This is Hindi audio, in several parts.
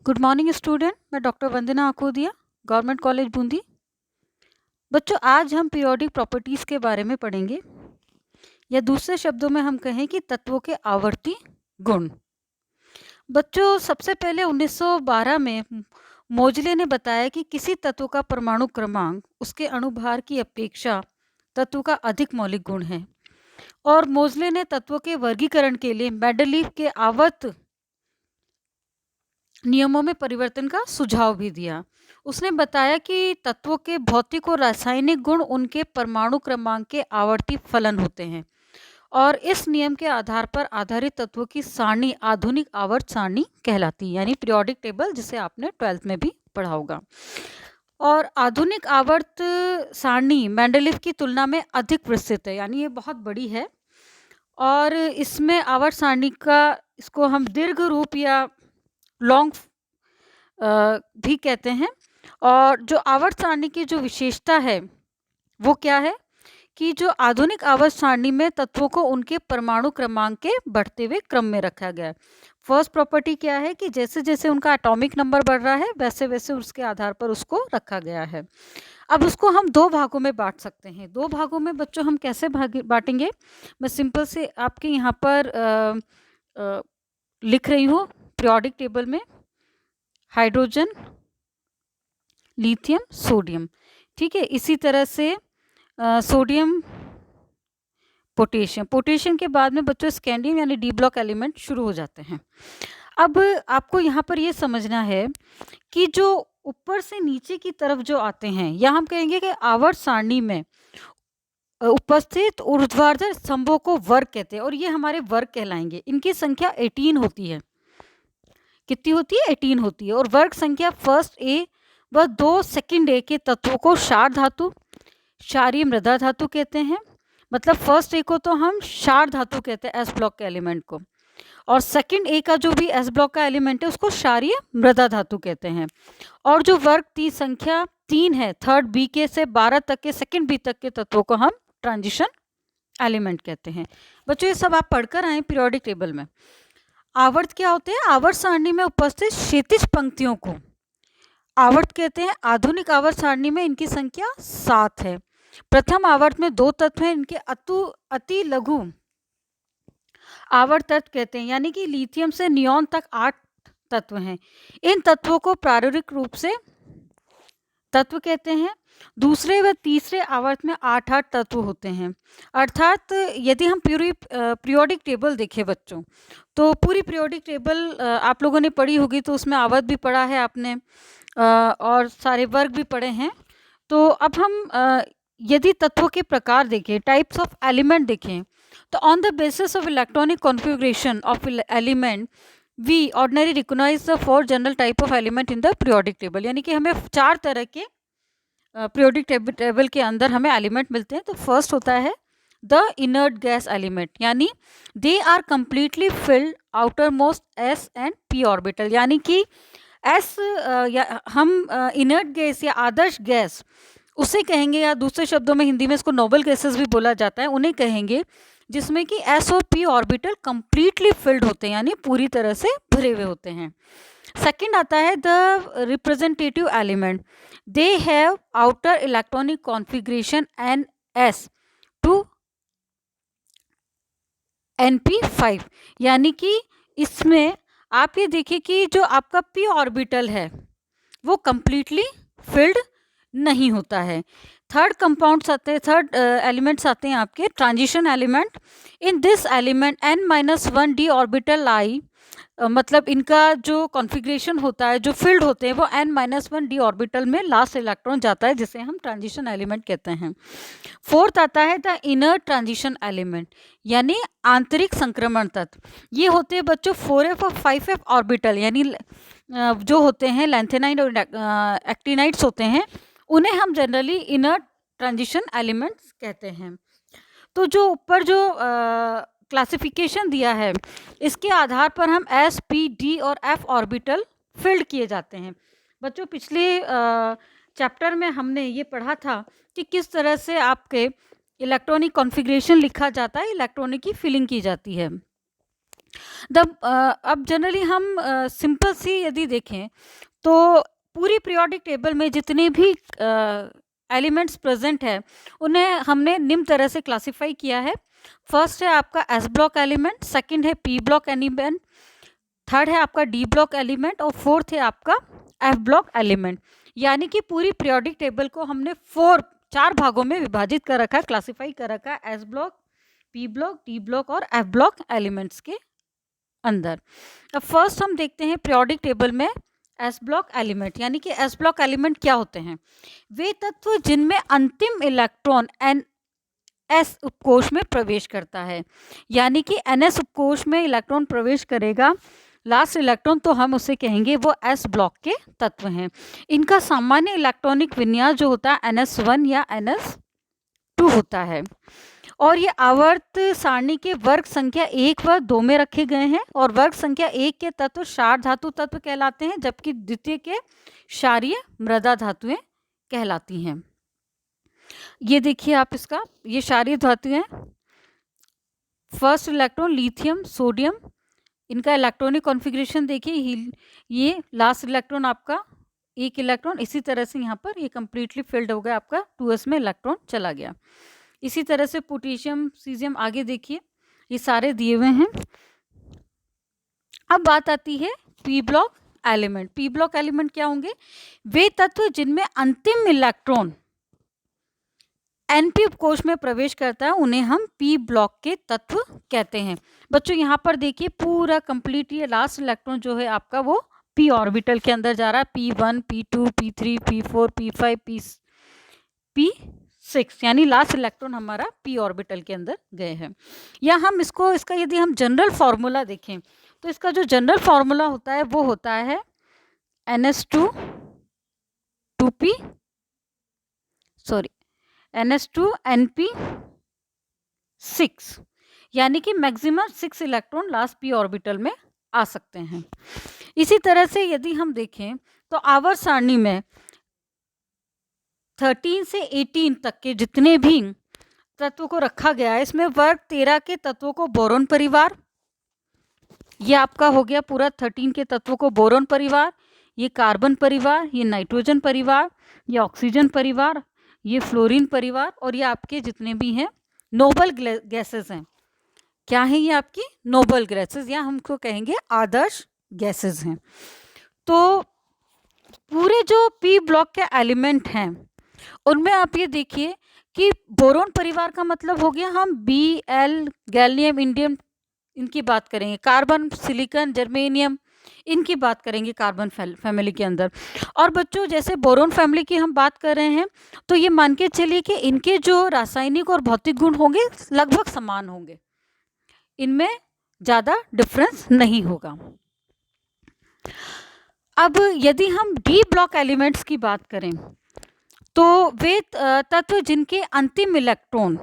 Good morning student. मैं डॉक्टर वंदना आकोदिया, गवर्नमेंट कॉलेज बूंदी। बच्चों, आज हम पीरियोडिक प्रॉपर्टीज़ के बारे में पढ़ेंगे, या दूसरे शब्दों में हम कहें कि तत्वों के आवर्ती गुण। बच्चों, सबसे पहले 1912 में मोजले ने बताया कि किसी तत्व का परमाणु क्रमांक उसके अणुभार की अपेक्षा तत्व का अधिक मौलिक गुण है। और मोजले ने तत्वों के वर्गीकरण के लिए मेंडलीव के आवर्त नियमों में परिवर्तन का सुझाव भी दिया। उसने बताया कि तत्वों के भौतिक और रासायनिक गुण उनके परमाणु क्रमांक के आवर्ती फलन होते हैं, और इस नियम के आधार पर आधारित तत्वों की सारणी आधुनिक आवर्त सारणी कहलाती है, यानी पीरियोडिक टेबल, जिसे आपने 12th में भी पढ़ा होगा। और आधुनिक आवर्त सारणी मेंडलीव की तुलना में अधिक विस्तृत है, यानी ये बहुत बड़ी है। और इसमें आवर्त सारणी का, इसको हम दीर्घ रूप या लॉन्ग भी कहते हैं। और जो आवर्त सारणी की जो विशेषता है वो क्या है कि जो आधुनिक आवर्त सारणी में तत्वों को उनके परमाणु क्रमांक के बढ़ते हुए क्रम में रखा गया है। फर्स्ट प्रॉपर्टी क्या है कि जैसे जैसे उनका एटॉमिक नंबर बढ़ रहा है वैसे वैसे उसके आधार पर उसको रखा गया है। अब उसको हम दो भागों में बांट सकते हैं। दो भागों में बच्चों हम कैसे बांटेंगे? मैं सिंपल से आपके यहाँ पर लिख रही हूँ पीरियोडिक टेबल में हाइड्रोजन, लिथियम, सोडियम। ठीक है, इसी तरह से सोडियम, पोटेशियम। पोटेशियम के बाद में बच्चों स्कैंडियम यानी डी ब्लॉक एलिमेंट शुरू हो जाते हैं। अब आपको यहाँ पर ये समझना है कि जो ऊपर से नीचे की तरफ जो आते हैं, या हम कहेंगे कि आवर्त सारणी में उपस्थित ऊर्ध्वाधर स्तंभों को वर्ग कहते हैं, और ये हमारे वर्ग कहलाएंगे। इनकी संख्या 18 होती है। कितनी होती है? 18 होती है। और वर्ग संख्या फर्स्ट ए व 2 सेकंड ए के तत्वों को क्षार धातु, क्षारीय मृदा धातु कहते हैं। मतलब फर्स्ट ए को तो हम क्षार धातु कहते हैं, एस ब्लॉक के एलिमेंट को, और सेकंड ए का जो भी एस ब्लॉक का एलिमेंट है उसको क्षारीय मृदा धातु कहते हैं। और जो वर्ग संख्या 3 है, थर्ड बी के से 12 तक के, सेकंड बी तक के तत्वों को हम ट्रांजिशन एलिमेंट कहते हैं। बच्चों, ये सब आप पढ़कर आए पीरियोडिक टेबल में। आवर्त क्या होते हैं? आवर्त सारणी में उपस्थित क्षैतिज पंक्तियों को आवर्त कहते हैं। आधुनिक आवर्त सारणी में इनकी संख्या 7 है। प्रथम आवर्त में 2 तत्व हैं, इनके अति लघु आवर्त तत्व कहते हैं, यानी कि लिथियम से नियोन तक 8 तत्व हैं। इन तत्वों को प्रायोगिक रूप से तत्व कहते हैं। दूसरे व तीसरे आवर्त में 8 तत्व होते हैं। अर्थात यदि हम पूरी पीरियोडिक टेबल देखें बच्चों, तो पूरी पीरियोडिक टेबल आप लोगों ने पढ़ी होगी, तो उसमें आवर्त भी पढ़ा है आपने, और सारे वर्ग भी पढ़े हैं। तो अब हम यदि तत्वों के प्रकार देखें, टाइप्स ऑफ एलिमेंट देखें, तो on the basis of electronic configuration of element we ordinary recognise the 4 general type of element in the periodic table. यानी कि हमें 4 तरह के पीरियोडिक टेबल के अंदर हमें एलिमेंट मिलते हैं। तो फर्स्ट होता है द इनर्ट गैस एलिमेंट, यानी they are completely filled outer most S and P orbital. यानी कि एस हम इनर्ट गैस या आदर्श गैस उसे कहेंगे, या दूसरे शब्दों में हिंदी में इसको नोबल गैसेस भी बोला जाता है, उन्हें कहेंगे जिसमें कि एस और पी ऑर्बिटल कंप्लीटली फिल्ड होते हैं, यानी पूरी तरह से भरे हुए होते हैं। सेकंड आता है the representative element, they have outer electronic configuration N S two NP5। यानी कि इसमें आप ये देखिए कि जो आपका p ऑर्बिटल है वो कंप्लीटली फिल्ड नहीं होता है। थर्ड कंपाउंड्स आते हैं, थर्ड एलिमेंट्स आते हैं आपके transition element. In this element n-1 d orbital आई, मतलब इनका जो कॉन्फ़िगरेशन होता है, जो फील्ड होते हैं, वो n-1 d ऑर्बिटल में लास्ट इलेक्ट्रॉन जाता है, जिसे हम ट्रांजिशन एलिमेंट कहते हैं। फोर्थ आता है द इनर ट्रांजिशन एलिमेंट, यानी आंतरिक संक्रमण तत्व। ये होते हैं बच्चों 4f और 5f ऑर्बिटल, यानी जो होते हैं लैंथेनाइड और एक्टिनाइड्स होते हैं, उन्हें हम जनरली इनर ट्रांजिशन एलिमेंट्स कहते हैं। तो जो ऊपर जो क्लासिफिकेशन दिया है, इसके आधार पर हम एस, पी, डी और एफ ऑर्बिटल फिल्ड किए जाते हैं। बच्चों, पिछले चैप्टर में हमने ये पढ़ा था कि किस तरह से आपके इलेक्ट्रॉनिक कॉन्फ़िगरेशन लिखा जाता है, इलेक्ट्रॉनिक की फिलिंग की जाती है। अब जनरली हम सिंपल सी यदि देखें तो पूरी पीरियोडिक टेबल में जितने भी एलिमेंट्स प्रेजेंट है उन्हें हमने निम्न तरह से क्लासिफाई किया है। फर्स्ट है आपका एस ब्लॉक एलिमेंट, सेकंड है पी ब्लॉक एलिमेंट, थर्ड है आपका डी ब्लॉक एलिमेंट और फोर्थ है आपका एफ ब्लॉक एलिमेंट। यानी कि पूरी पीरियोडिक टेबल को हमने चार भागों में विभाजित कर रखा है, क्लासिफाई कर रखा है S block, P block, D block और एफ ब्लॉक एलिमेंट्स के अंदर। अब फर्स्ट हम देखते हैं पीरियोडिक टेबल में एस ब्लॉक एलिमेंट। यानी कि एस ब्लॉक एलिमेंट क्या होते हैं? वे तत्व जिनमें अंतिम इलेक्ट्रॉन एस उपकोष में प्रवेश करता है। यानी कि एनएस उपकोष में इलेक्ट्रॉन प्रवेश करेगा, लास्ट इलेक्ट्रॉन, तो हम उसे कहेंगे वो एस ब्लॉक के तत्व हैं। इनका सामान्य इलेक्ट्रॉनिक विन्यास जो होता है NS1 या NS2 होता है और ये आवर्त सारणी के वर्ग संख्या 1 व 2 में रखे गए हैं और वर्ग संख्या 1 के तत्व क्षार धातु तत्व कहलाते हैं जबकि द्वितीय के क्षारीय मृदा धातुएं कहलाती हैं। ये देखिए आप इसका, ये क्षारीय धातु हैं। फर्स्ट इलेक्ट्रॉन लिथियम, सोडियम, इनका इलेक्ट्रॉनिक कॉन्फ़िगरेशन देखिए, ये लास्ट इलेक्ट्रॉन आपका एक इलेक्ट्रॉन, इसी तरह से यहाँ पर ये कम्प्लीटली फिल्ड हो गया, आपका 2s में इलेक्ट्रॉन चला गया। इसी तरह से पोटेशियम, सीजियम, आगे देखिए ये सारे दिए हुए हैं। अब बात आती है P block element. P block element क्या होंगे? वे तत्व जिनमें अंतिम इलेक्ट्रॉन एनपी उपकोष में प्रवेश करता है उन्हें हम पी ब्लॉक के तत्व कहते हैं। बच्चों यहाँ पर देखिए पूरा कंप्लीट ये लास्ट इलेक्ट्रॉन जो है आपका वो पी ऑर्बिटल के अंदर जा रहा है। P1, P2, P3, P4, P5, P6 यानी लास्ट इलेक्ट्रॉन हमारा पी ऑर्बिटल के अंदर गए हैं। या हम इसका यदि हम जनरल फार्मूला देखें तो इसका जो जनरल फार्मूला होता है वो होता है NS2 NP6 यानी कि maximum 6 electron last P orbital में आ सकते हैं। इसी तरह से यदि हम देखें तो आवर्त सारणी में 13 से 18 तक के जितने भी तत्वों को रखा गया है इसमें वर्ग 13 के तत्वों को बोरोन परिवार, ये आपका हो गया पूरा 13 के तत्वों को बोरोन परिवार, ये कार्बन परिवार, ये नाइट्रोजन परिवार, ये ऑक्सीजन परिवार, ये फ्लोरीन परिवार और ये आपके जितने भी हैं नोबल गैसेस हैं। क्या है ये आपकी नोबल गैसेस या हमको कहेंगे आदर्श गैसेस हैं। तो पूरे जो पी ब्लॉक के एलिमेंट हैं उनमें आप ये देखिए कि बोरोन परिवार का मतलब हो गया हम Bl, गैलियम, इंडियम इनकी बात करेंगे, कार्बन, सिलिकॉन, जर्मेनियम इनकी बात करेंगे कार्बन फैमिली के अंदर। और बच्चों जैसे बोरोन फैमिली की हम बात कर रहे हैं तो ये मान के चलिए कि इनके जो रासायनिक और भौतिक गुण होंगे लगभग समान होंगे, इनमें ज़्यादा डिफरेंस नहीं होगा। अब यदि हम डी ब्लॉक एलिमेंट्स की बात करें तो वे तत्व जिनके अंतिम इलेक्ट्रॉन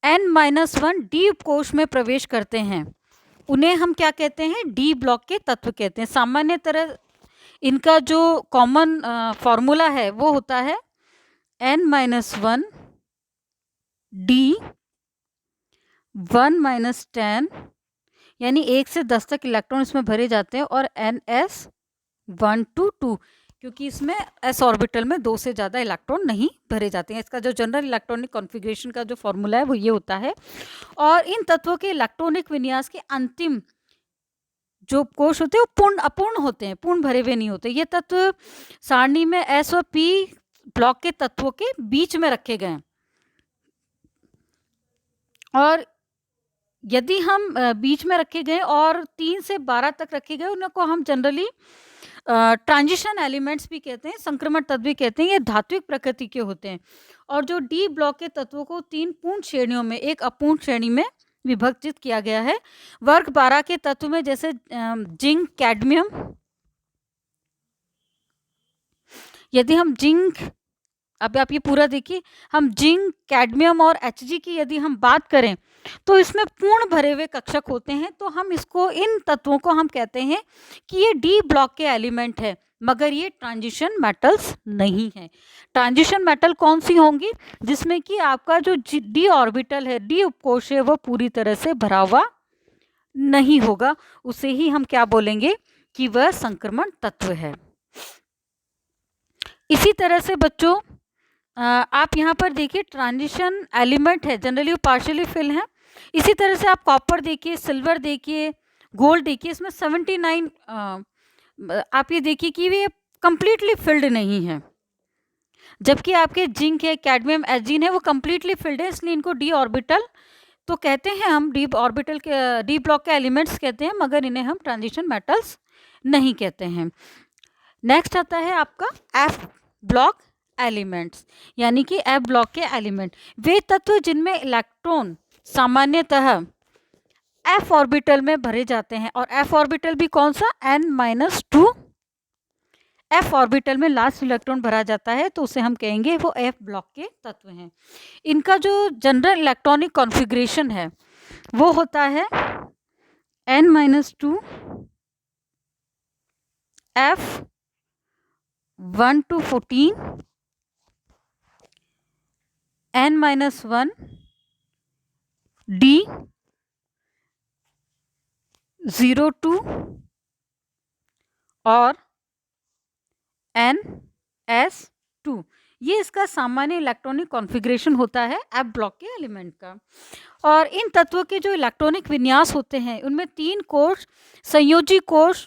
N-1 डी उपकोष में प्रवेश करते हैं उन्हें हम क्या कहते हैं? डी ब्लॉक के तत्व कहते हैं। सामान्य तरह इनका जो कॉमन फॉर्मूला है वो होता है N-1 D 1-10 यानी 1 से 10 तक इलेक्ट्रॉन इसमें भरे जाते हैं और NS1 to 2 क्योंकि इसमें s ऑर्बिटल में 2 से ज़्यादा इलेक्ट्रॉन नहीं भरे जाते हैं। इसका जो जनरल इलेक्ट्रॉनिक कॉन्फ़िगरेशन का जो फॉर्मूला है वो ये होता है। और इन तत्वों के इलेक्ट्रॉनिक विन्यास के अंतिम जो कोश होते हैं वो पूर्ण अपूर्ण होते हैं, पूर्ण भरे हुए नहीं होते। ये तत्व सारणी में S और P ब्लॉक के तत्वों के बीच में रखे गए हैं और यदि हम बीच में रखे गए और 3 से 12 तक रखे गए उनको हम जनरली ट्रांजिशन एलिमेंट्स भी कहते हैं, संक्रमण तत्व भी कहते हैं। ये धात्विक प्रकृति के होते हैं। और जो डी ब्लॉक के तत्वों को 3 पूर्ण श्रेणियों में एक अपूर्ण श्रेणी में विभाजित किया गया है। वर्ग 12 के तत्व में जैसे जिंक, कैडमियम, यदि हम जिंक, अब आप ये पूरा देखिए, हम जिंक, कैडमियम और Hg की यदि हम बात करें तो इसमें पूर्ण भरे हुए कक्षक होते हैं। तो हम इसको, इन तत्वों को हम कहते हैं कि ये डी ब्लॉक के एलिमेंट है, मगर ये ट्रांजिशन मेटल्स नहीं है। ट्रांजिशन मेटल कौन सी होंगी? जिसमें कि आपका जो डी ऑर्बिटल है, डी उपकोष है, वो पूरी तरह से भरा हुआ नहीं होगा, उसे ही हम क्या बोलेंगे कि वह संक्रमण तत्व है। इसी तरह से बच्चों आप यहाँ पर देखिए ट्रांजिशन एलिमेंट है, जनरली वो पार्शियली फिल है। इसी तरह से आप कॉपर देखिए, सिल्वर देखिए, गोल्ड देखिए, इसमें 79 आप ये देखिए कि ये कंप्लीटली फिल्ड नहीं है, जबकि आपके जिंक है, कैडमियम, एजीन है, वो कंप्लीटली फिल्ड है, इसलिए इनको डी ऑर्बिटल तो कहते हैं हम, डी ऑर्बिटल के डी ब्लॉक के एलिमेंट्स कहते हैं, मगर इन्हें हम ट्रांजिशन मेटल्स नहीं कहते हैं। नेक्स्ट आता है आपका एफ ब्लॉक एलिमेंट्स, यानी कि एफ ब्लॉक के एलिमेंट वे तत्व जिनमें इलेक्ट्रॉन सामान्यतः एफ ऑर्बिटल में भरे जाते हैं, और एफ ऑर्बिटल भी कौन सा, n-2 एफ ऑर्बिटल में लास्ट इलेक्ट्रॉन भरा जाता है, तो उसे हम कहेंगे वो एफ ब्लॉक के तत्व हैं। इनका जो जनरल इलेक्ट्रॉनिक कॉन्फ़िगरेशन है वो होता है n-2 F 1 to 14 n-1 D 0 to और NS2। ये इसका सामान्य इलेक्ट्रॉनिक कॉन्फ़िगरेशन होता है एफ ब्लॉक के एलिमेंट का। और इन तत्वों के जो इलेक्ट्रॉनिक विन्यास होते हैं उनमें 3 कोष, संयोजी कोष,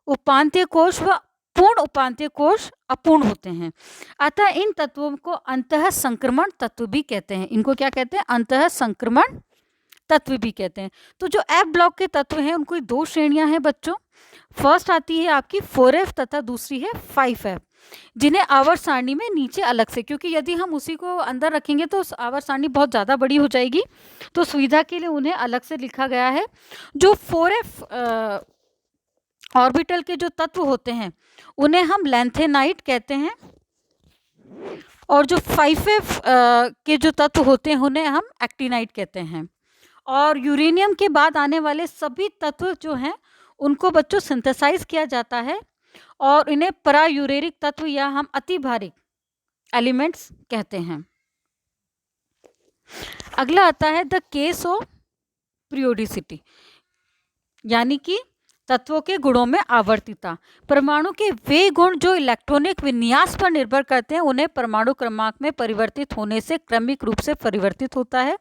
उपांत्य कोष व पूर्ण उपांत्य कोष अपूर्ण होते हैं। अतः इन तत्वों को अंतः संक्रमण तत्व भी कहते हैं। इनको क्या कहते हैं, अंतः संक्रमण तत्व भी कहते हैं। तो जो एफ ब्लॉक के तत्व हैं उनको 2 श्रेणियां हैं बच्चों। फर्स्ट आती है आपकी 4F तथा दूसरी है 5F, जिन्हें आवर्त सारणी में नीचे अलग से, क्योंकि यदि हम उसी को अंदर रखेंगे तो आवर्त सारणी बहुत ज़्यादा बड़ी हो जाएगी, तो सुविधा के लिए उन्हें अलग से लिखा गया है। जो 4F ऑर्बिटल के जो तत्व होते हैं उन्हें हम लैंथेनाइट कहते हैं, और जो 5F के जो तत्व होते हैं उन्हें हम एक्टिनाइट कहते हैं। और यूरेनियम के बाद आने वाले सभी तत्व जो हैं उनको बच्चों सिंथेसाइज किया जाता है, और इन्हें परायूरेरिक तत्व या हम अतिभारिक एलिमेंट्स कहते हैं। अगला आता है द केस ऑफ पीरियोडिसिटी, यानी कि तत्वों के गुणों में आवर्तिता। परमाणु के वे गुण जो इलेक्ट्रॉनिक विन्यास पर निर्भर करते हैं उन्हें परमाणु क्रमांक में परिवर्तित होने से क्रमिक रूप से परिवर्तित होता है।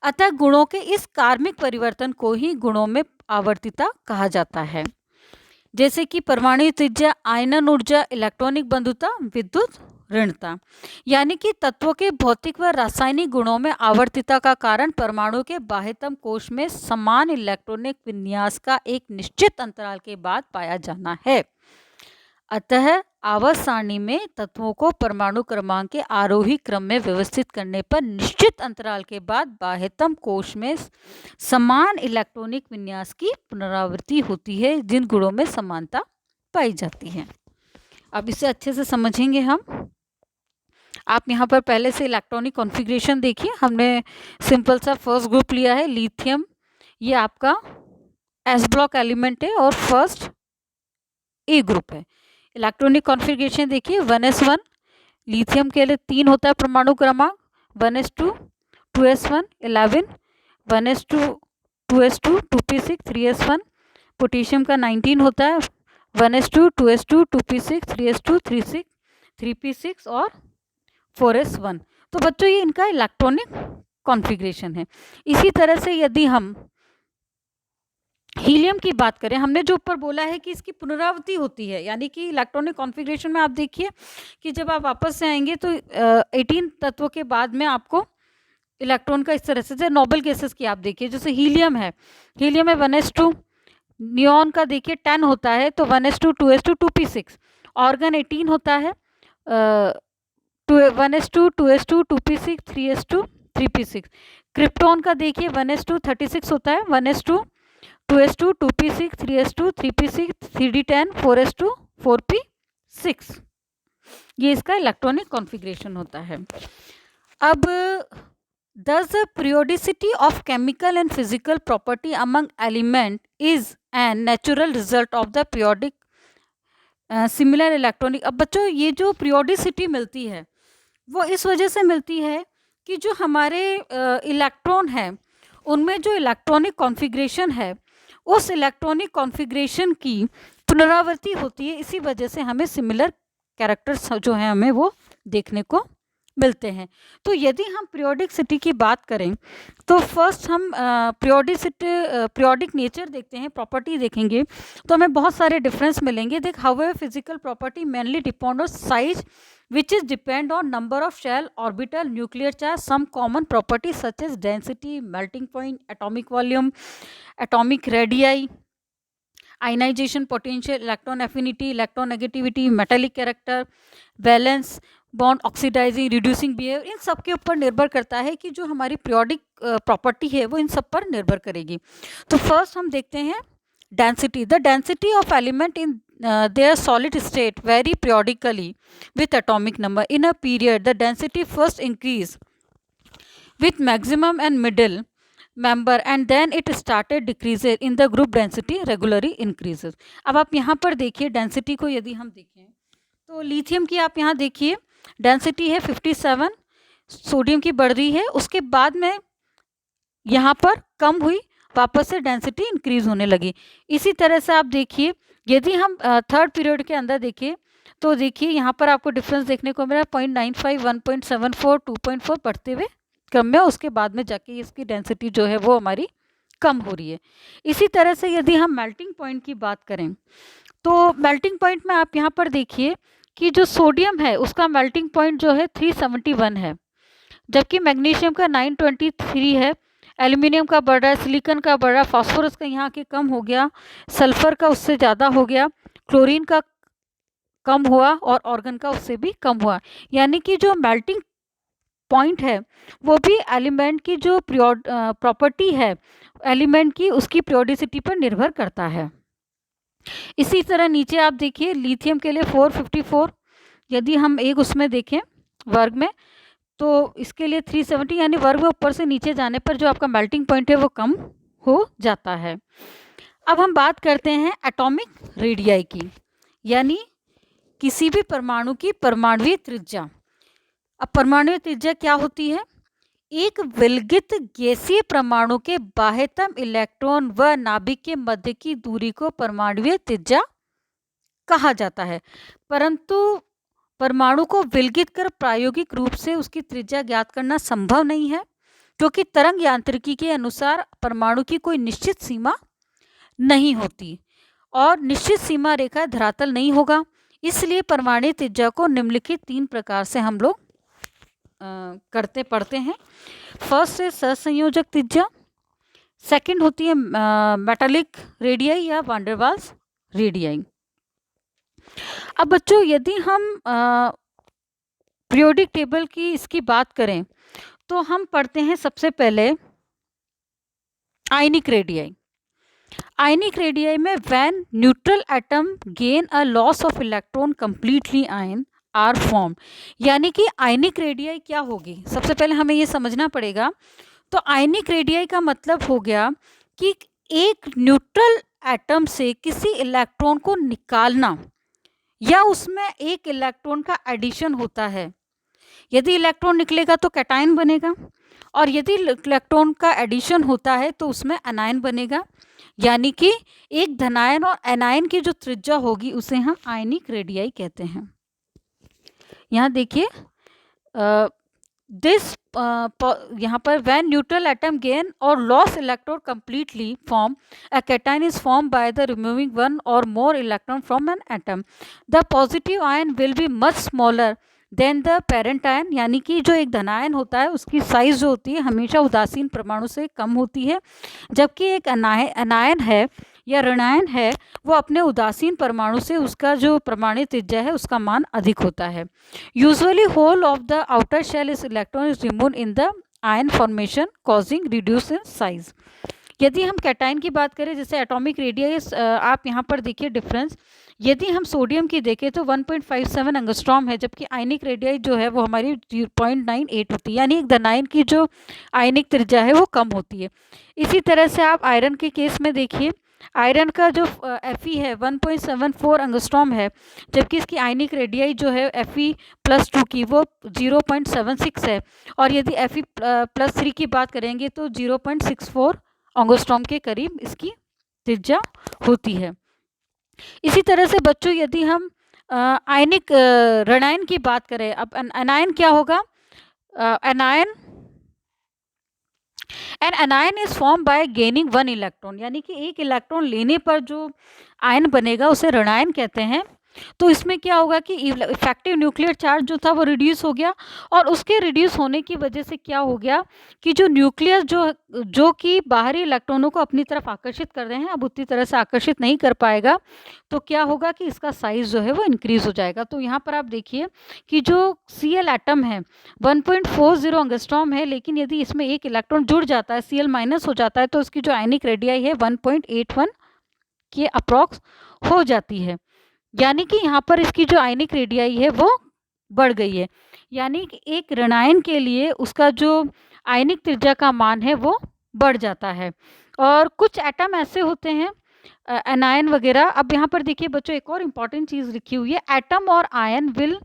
अतः गुणों के इस कार्मिक परिवर्तन को ही गुणों में आवर्तिता कहा जाता है, जैसे कि परमाणु त्रिज्या, आयनन ऊर्जा, इलेक्ट्रॉनिक बंधुता, विद्युत ऋणता। यानी कि तत्वों के भौतिक व रासायनिक गुणों में आवर्तिता का कारण परमाणु के बाह्यतम कोश में समान इलेक्ट्रॉनिक विन्यास का एक निश्चित अंतराल के बाद पाया जाना है। अतः आवर्त सारणी में तत्वों को परमाणु क्रमांक के आरोही क्रम में व्यवस्थित करने पर निश्चित अंतराल के बाद बाह्यतम कोश में समान इलेक्ट्रॉनिक विन्यास की पुनरावृत्ति होती है, जिन गुणों में समानता पाई जाती है। अब इसे अच्छे से समझेंगे हम। आप यहाँ पर पहले से इलेक्ट्रॉनिक कॉन्फ़िगरेशन देखिए। हमने सिंपल सा फर्स्ट ग्रुप लिया है लिथियम, ये आपका एस ब्लॉक एलिमेंट है और फर्स्ट ए ग्रुप है। इलेक्ट्रॉनिक कॉन्फ़िगरेशन देखिए 1s1 लिथियम के लिए 3 होता है परमाणु क्रमांक, 1s2 2s1 11, 1s2 2s2 2p6 3s1। Potassium का 19 होता है, 1s2 2s2 2p6 3s2 3p6 और 4s1। तो बच्चों ये इनका इलेक्ट्रॉनिक कॉन्फ़िगरेशन है। इसी तरह से यदि हम हीलियम की बात करें, हमने जो ऊपर बोला है कि इसकी पुनरावृत्ति होती है, यानी कि इलेक्ट्रॉनिक कॉन्फ़िगरेशन में आप देखिए कि जब आप वापस से आएंगे तो 18 तत्वों के बाद में आपको इलेक्ट्रॉन का इस तरह से, नोबल गैसेस की आप देखिए, जैसे हीलियम है 1s2, नियॉन का देखिए 10 होता है तो 1s2 2s2 2p6, ऑर्गन 18 होता है 1s2 2s2 2p6 3s2 3p6। Krypton का देखिए 1s2 36 होता है, 1s2 2s2 2p6 3s2 3p6 3d10 4s2 4p6। ये इसका इलेक्ट्रॉनिक कॉन्फ़िगरेशन होता है। अब thus the periodicity of chemical and physical property among element is an natural result of the periodic similar electronic। अब बच्चों ये जो periodicity मिलती है वो इस वजह से मिलती है कि जो हमारे इलेक्ट्रॉन है उनमें जो इलेक्ट्रॉनिक कॉन्फ़िगरेशन है उस इलेक्ट्रॉनिक कॉन्फ़िगरेशन की पुनरावृत्ति होती है, इसी वजह से हमें सिमिलर कैरेक्टर्स जो हैं हमें वो देखने को मिलते हैं। तो यदि हम पीरियोडिसिटी की बात करें तो फर्स्ट हम पीरियोडिक नेचर देखते हैं, प्रॉपर्टी देखेंगे तो हमें बहुत सारे डिफरेंस मिलेंगे। देख however physical property mainly depend on size which is depend on number of shell, orbital, nuclear charge, some common properties such as density, melting point, atomic volume, atomic radii, ionization potential, electron affinity, electronegativity, metallic character, valence bond, oxidising, reducing behaviour, इन सब के ऊपर निर्भर करता है कि जो हमारी पीरियोडिक प्रॉपर्टी है वो इन सब पर निर्भर करेगी। तो फर्स्ट हम देखते हैं density. The density of element in their solid state vary periodically with atomic number. In a period, the density first increase with maximum and middle member and then it started decreases in the group density regularly increases. अब आप यहाँ पर देखिए डेंसिटी को, यदि हम देखें तो लिथियम की आप यहाँ देखिए डेंसिटी है 57, सोडियम की बढ़ रही है, उसके बाद में यहाँ पर कम हुई, वापस से डेंसिटी इंक्रीज होने लगी। इसी तरह से आप देखिए यदि हम थर्ड पीरियड के अंदर देखिए तो देखिए यहाँ पर आपको डिफरेंस देखने को मिला 0.95, 1.74, 2.4 बढ़ते हुए क्रम में, उसके बाद में जाके इसकी डेंसिटी जो है वो हमारी कम हो रही है। इसी तरह से यदि हम मेल्टिंग पॉइंट की बात करें तो मेल्टिंग पॉइंट में आप यहाँ पर देखिए कि जो सोडियम है उसका मेल्टिंग पॉइंट जो है 371 है, जबकि मैग्नीशियम का 923 है, एल्युमिनियम का बढ़ रहा है, सिलिकॉन का बढ़ रहा है, फास्फोरस का यहाँ के कम हो गया, सल्फर का उससे ज़्यादा हो गया, क्लोरीन का कम हुआ और ऑर्गन का उससे भी कम हुआ। यानी कि जो मेल्टिंग पॉइंट है वो भी एलिमेंट की जो प्रॉपर्टी है एलिमेंट की, उसकी पीरियोडिसिटी पर निर्भर करता है। इसी तरह नीचे आप देखिए लिथियम के लिए 454, यदि हम एक उसमें देखें वर्ग में तो इसके लिए 370, यानी वर्ग में ऊपर से नीचे जाने पर जो आपका मेल्टिंग पॉइंट है वो कम हो जाता है। अब हम बात करते हैं एटॉमिक रेडियाई की, यानी किसी भी परमाणु की परमाणुवीय त्रिज्या। अब परमाणुवीय त्रिज्या क्या होती है? एक विलगित गैसीय परमाणु के बाह्यतम इलेक्ट्रॉन व नाभिक के मध्य की दूरी को परमाणुवीय त्रिज्या कहा जाता है। परंतु परमाणु को विलगित कर प्रायोगिक रूप से उसकी त्रिज्या ज्ञात करना संभव नहीं है, क्योंकि तरंग यांत्रिकी के अनुसार परमाणु की कोई निश्चित सीमा नहीं होती और निश्चित सीमा रेखा धरातल नहीं होगा। इसलिए परमाणु त्रिज्या को निम्नलिखित 3 प्रकार से हम लोग पढ़ते हैं। फर्स्ट है सहसंयोजक त्रिज्या, सेकंड होती है मेटालिक रेडियाई या वान डेर वाल्स रेडियाई। अब बच्चों यदि हम पीरियोडिक टेबल की इसकी बात करें तो हम पढ़ते हैं सबसे पहले आयनिक रेडियाई। आयनिक रेडियाई में when neutral atom gain a loss of electron completely ion are form, यानी कि आयनिक रेडियाई क्या होगी, सबसे पहले हमें ये समझना पड़ेगा। तो आयनिक रेडियाई का मतलब हो गया कि एक न्यूट्रल एटम से किसी इलेक्ट्रॉन को निकालना या उसमें एक इलेक्ट्रॉन का एडिशन होता है। यदि इलेक्ट्रॉन निकलेगा तो कैटायन बनेगा और यदि इलेक्ट्रॉन का एडिशन होता है तो उसमें एनायन बनेगा, यानी कि एक धनायन और एनायन की जो त्रिज्या होगी उसे हम आयनिक रेडियाई कहते हैं। यहाँ देखिए यहाँ पर when neutral atom gain or loss electron completely form a cation is form by the removing one or more electron from an atom, the positive ion will be much smaller than the parent ion, यानी कि जो एक धनायन होता है उसकी साइज जो होती है हमेशा उदासीन परमाणु से कम होती है, जबकि एक अनायन है या ऋणायन है वो अपने उदासीन परमाणु से उसका जो परमाणु त्रिज्या है उसका मान अधिक होता है। Usually whole of the outer shell is electron is removed in the ion formation causing reduce in size. यदि हम कैटायन की बात करें जैसे एटॉमिक रेडियाई, आप यहाँ पर देखिए डिफरेंस, यदि हम सोडियम की देखें तो 1.57 एंगस्ट्रॉम है, जबकि आयनिक रेडियाई जो है वो हमारी 0.98 होती है, यानी एक धनायन की जो आयनिक त्रिज्या है वो कम होती है। इसी तरह से आप आयरन के केस में देखिए, आयरन का जो Fe है 1.74 एंगस्ट्रॉम है, जबकि इसकी आयनिक रेडियाई जो है Fe+2 की वो 0.76 है, और यदि Fe+3 की बात करेंगे तो 0.64 एंगस्ट्रॉम के करीब इसकी त्रिज्या होती है। इसी तरह से बच्चों यदि हम आयनिक ऋणायन की बात करें, अब अनायन क्या होगा? Anion an anion is form by gaining 1 electron, यानी कि एक इलेक्ट्रॉन लेने पर जो आयन बनेगा उसे ऋणायन कहते हैं। तो इसमें क्या होगा कि इफेक्टिव न्यूक्लियर चार्ज जो था वो रिड्यूस हो गया, और उसके रिड्यूस होने की वजह से क्या हो गया कि जो न्यूक्लियस जो कि बाहरी इलेक्ट्रॉनों को अपनी तरफ आकर्षित कर रहे हैं, अब उतनी तरह से आकर्षित नहीं कर पाएगा, तो क्या होगा कि इसका साइज जो है वो इंक्रीज हो जाएगा। तो यहाँ पर आप देखिए कि जो Cl एटम है 1.40 एंगस्ट्रॉम है, लेकिन यदि इसमें एक इलेक्ट्रॉन जुड़ जाता है, Cl माइनस हो जाता है, तो इसकी जो आयनिक रेडियाई है 1.81 के अप्रॉक्स हो जाती है, यानी कि यहाँ पर इसकी जो आयनिक रेडियाई है वो बढ़ गई है। यानी कि एक ऋणायन के लिए उसका जो आयनिक त्रिज्या का मान है वो बढ़ जाता है। और कुछ एटम ऐसे होते हैं एनायन वगैरह। अब यहाँ पर देखिए बच्चों एक और इम्पॉर्टेंट चीज़ लिखी हुई है, एटम और ion will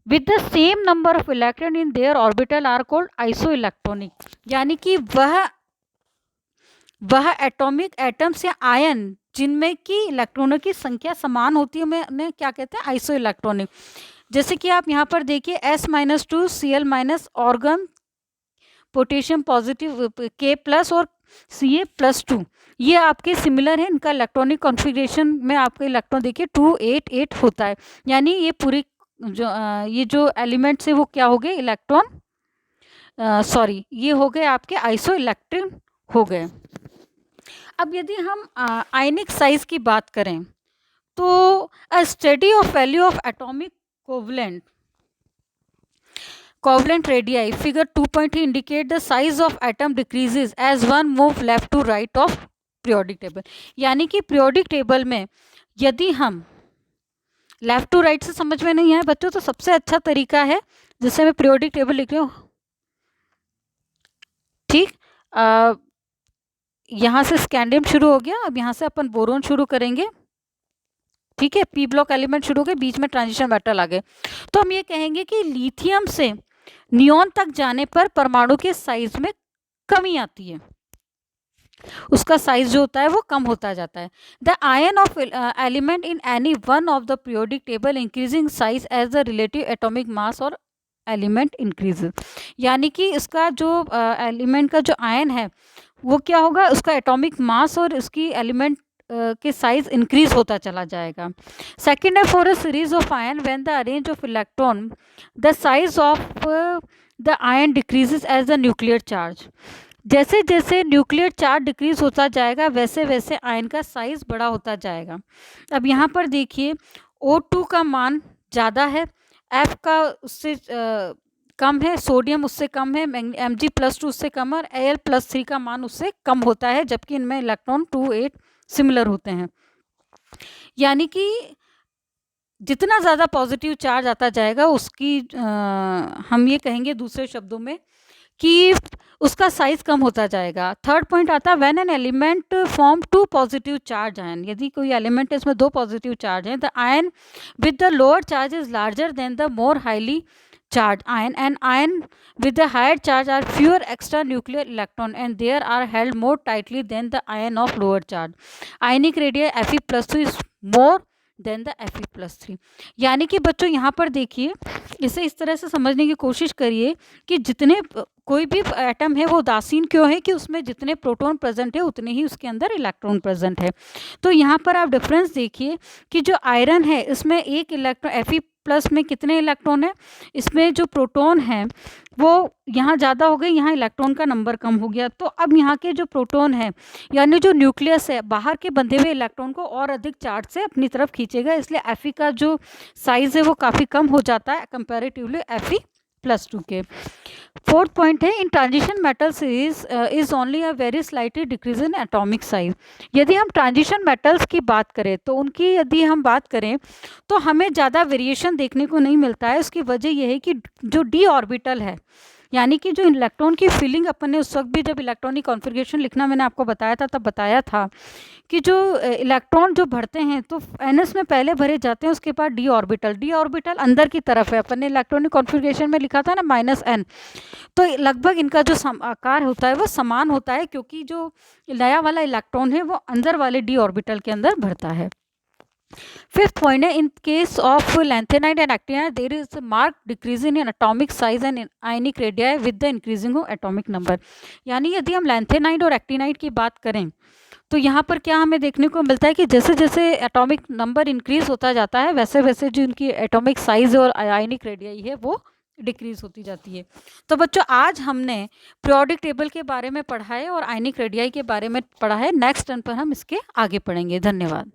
with the same number of electron in their orbital are called isoelectronic, यानी कि वह एटॉमिक एटम्स या आयन जिनमें कि इलेक्ट्रॉनों की संख्या समान होती है उन्हें क्या कहते हैं? Iso electronic. जैसे कि आप यहाँ पर देखिए S-2 Cl- organ potassium positive K+ और Ca+2, ये आपके सिमिलर है, इनका इलेक्ट्रॉनिक कॉन्फ़िगरेशन में आपका इलेक्ट्रॉन देखिए 288 होता है, यानी ये पूरी ये जो एलिमेंट्स है वो क्या हो गए? इलेक्ट्रॉन सॉरी ये हो गए आपके आइसो इलेक्ट्रिक हो गए। अब यदि हम आयनिक साइज की बात करें तो a study of value of atomic covalent radii figure 2.3 indicate the size of atom decreases as one move left to right of periodic table, यानी कि पीरियोडिक टेबल में यदि हम लेफ्ट टू राइट से समझ में नहीं आए बच्चों तो सबसे अच्छा तरीका है जिससे मैं पीरियोडिक टेबल लिख रही हूँ, ठीक। यहाँ से स्कैंडियम शुरू हो गया, अब यहाँ से अपन बोरोन शुरू करेंगे, ठीक है। पी ब्लॉक एलिमेंट शुरू हो गए, बीच में ट्रांजिशन मेटल आ गए। तो हम ये कहेंगे कि लिथियम से नियॉन तक जाने पर परमाणु के साइज में कमी आती है, उसका साइज जो होता है वो कम होता जाता है। The ion of element in any one of the periodic table increasing size as the relative atomic mass और एलिमेंट इंक्रीजेज, यानी कि इसका जो एलिमेंट का जो आयन है वो क्या होगा? उसका एटॉमिक मास और उसकी एलिमेंट के साइज इंक्रीज होता चला जाएगा। सेकेंड है for a series of ion when the arrange of electron the size of the ion decreases as the nuclear charge, जैसे जैसे न्यूक्लियर चार्ज डिक्रीज होता जाएगा वैसे वैसे आयन का साइज बड़ा होता जाएगा। अब यहाँ पर देखिए O2 का मान ज़्यादा है, F का उससे कम है, सोडियम उससे कम है, Mg+2 उससे कम है, और Al+3 का मान उससे कम होता है, जबकि इनमें इलेक्ट्रॉन 2-8 सिमिलर होते हैं। यानी कि जितना ज़्यादा पॉजिटिव चार्ज आता जाएगा उसकी हम ये कहेंगे दूसरे शब्दों में कि उसका साइज कम होता जाएगा। थर्ड पॉइंट आता है when an element form 2 positive charge ion, यदि कोई एलिमेंट है इसमें 2 पॉजिटिव चार्ज हैं, the ion with the lower charge is larger than the more highly charged ion, and ion with the higher charge are fewer extra nuclear electron and they are held more tightly than the ion of lower charge. Ionic radii Fe+2 is more than the Fe+3। यानी कि बच्चों यहाँ पर देखिए इसे इस तरह से समझने की कोशिश करिए कि जितने कोई भी एटम है वो उदासीन क्यों है कि उसमें जितने प्रोटॉन प्रेजेंट है उतने ही उसके अंदर इलेक्ट्रॉन प्रेजेंट है। तो यहाँ पर आप डिफरेंस देखिए कि जो आयरन है इसमें एक इलेक्ट्रॉन Fe+ में कितने इलेक्ट्रॉन है, इसमें जो प्रोटॉन है वो यहाँ ज़्यादा हो गई, यहाँ इलेक्ट्रॉन का नंबर कम हो गया। तो अब यहाँ के जो प्रोटॉन है यानी जो न्यूक्लियस है बाहर के बंधे हुए इलेक्ट्रॉन को और अधिक चार्ज से अपनी तरफ खींचेगा, इसलिए Fe का जो साइज है वो काफ़ी कम हो जाता है कंपैरेटिवली Fe+2 के। फोर्थ पॉइंट है इन transition metal series is only a very slightly decrease in atomic size. यदि हम ट्रांजिशन मेटल्स की बात करें तो उनकी यदि हम बात करें तो हमें ज़्यादा वेरिएशन देखने को नहीं मिलता है। उसकी वजह यह है कि जो d ऑर्बिटल है यानी कि जो इलेक्ट्रॉन की फिलिंग अपन ने उस वक्त भी जब इलेक्ट्रॉनिक कॉन्फ़िगरेशन लिखना मैंने आपको बताया था, तब बताया था कि जो इलेक्ट्रॉन जो भरते हैं तो ns में पहले भरे जाते हैं, उसके बाद डी ऑर्बिटल अंदर की तरफ है। अपन ने इलेक्ट्रॉनिक कॉन्फ़िगरेशन में लिखा था ना -n, तो लगभग इनका जो आकार होता है वो समान होता है, क्योंकि जो नया वाला इलेक्ट्रॉन है वो अंदर वाले डी ऑर्बिटल के अंदर भरता है। फिफ्थ पॉइंट है, in case of lanthanide and actinide there is mark decreasing in atomic size and ionic radii with the increasing of atomic number. यानी यदि हम लैंथेनाइड और एक्टिनाइड की बात करें तो यहाँ पर क्या हमें देखने को मिलता है कि जैसे जैसे एटॉमिक नंबर इंक्रीज होता जाता है, वैसे वैसे जो इनकी एटॉमिक साइज और आयनिक रेडियाई है वो डिक्रीज होती जाती है। तो बच्चों, आज हमने पीरियोडिक टेबल के बारे में पढ़ा है और आयनिक रेडियाई के बारे में पढ़ा है। नेक्स्ट टर्न पर हम इसके आगे पढ़ेंगे। धन्यवाद।